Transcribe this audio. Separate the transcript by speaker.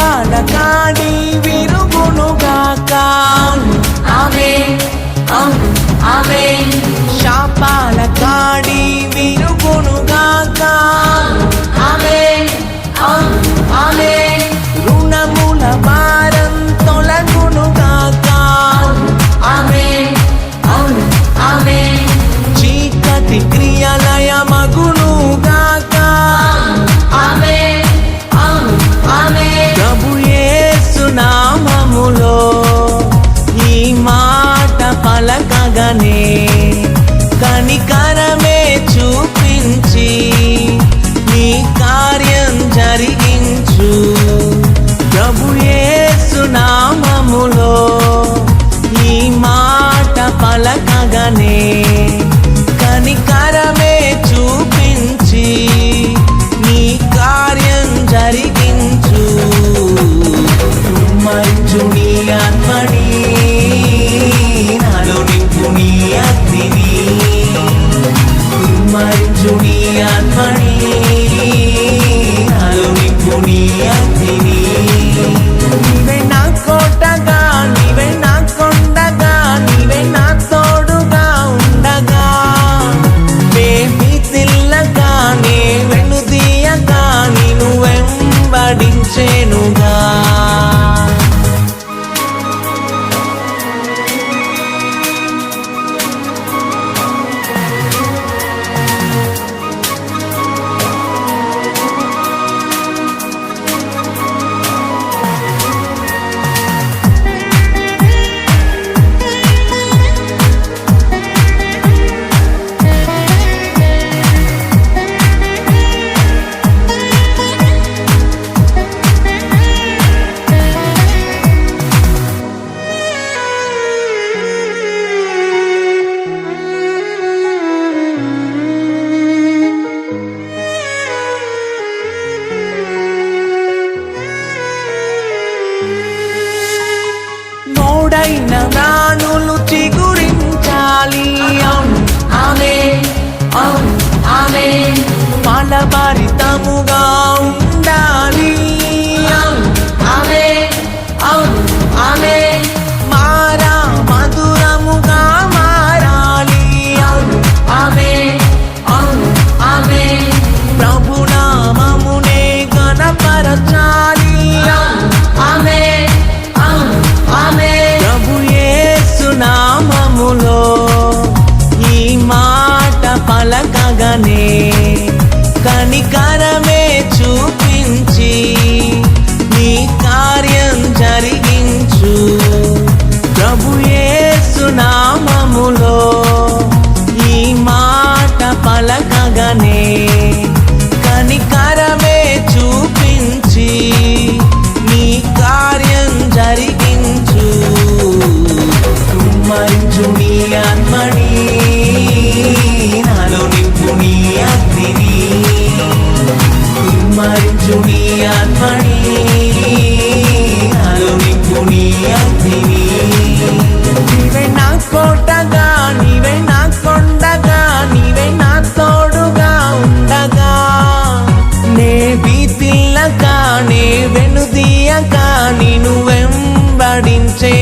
Speaker 1: శాపాల కాడి విరుగునుగాక
Speaker 2: ఆమేన్ ఆమేన్
Speaker 1: శాపాల కాడి విరుగునుగాక
Speaker 2: ఆమేన్ ఆమేన్
Speaker 1: రుణముల భారం తొలగునుగాక
Speaker 2: ఆమేన్ ఆమేన్
Speaker 1: చీకటి క్రియలయ మగునుగాక
Speaker 2: ఆమేన్ ఆమేన్
Speaker 1: ప్రభు యేసు నామములో ఈ మాట పలకగానే కనికరమే చూపించి నీ కార్యం జరిగించు ప్రభు యేసు నామములో ఈ మాట పలకగానే కనికరమే చూపించి నీ కార్యం జరిగించు కుమ్మరించు నీ ఆత్మని నాలో నింపు నీ అగ్నిని కుమ్మరించు నీ ఆత్మని నాలో నింపు నీ అగ్నిని నీవే నా కోటగా నీవే నా కొండగా నీవే నా తోడుగా ఉండగా మేమి తిల్లగా నే వెనుదీయగా నిన్ను వెంబడించేనుగా మోడైన నానులు చిగురించాలి
Speaker 2: ఆమేన్ ఆమేన్
Speaker 1: ఫలభరితముగా ఉండాలి
Speaker 2: ఆమేన్ ఆమేన్
Speaker 1: మారా మధురముగా మారాలి
Speaker 2: ఆమేన్ ఆమేన్
Speaker 1: ప్రభునామమునే గణపరచాలి
Speaker 2: ఆమేన్ ఆమేన్
Speaker 1: ప్రభు యేసు నామములో ఈ మాట పలకగానే కనికరమే చూపించి నీ కార్యం జరిగించు ప్రభు యేసు నామములో ఈ మాట పలకగానే కనికరమే చూపించి నీ కార్యం జరిగించు కుమ్మరించు నీ ఆత్మని నాలో నింపు నీ అగ్నిని కుమ్మరించు నీ ఆత్మని నాలో నింపు నీ అగ్నిని నీవే నా కోటగా నీవే నా కొండగా నీవే నా తోడుగా ఉండగా నే భీతిల్లగా నే వెనుదీయగా నిన్ను వెంబడించే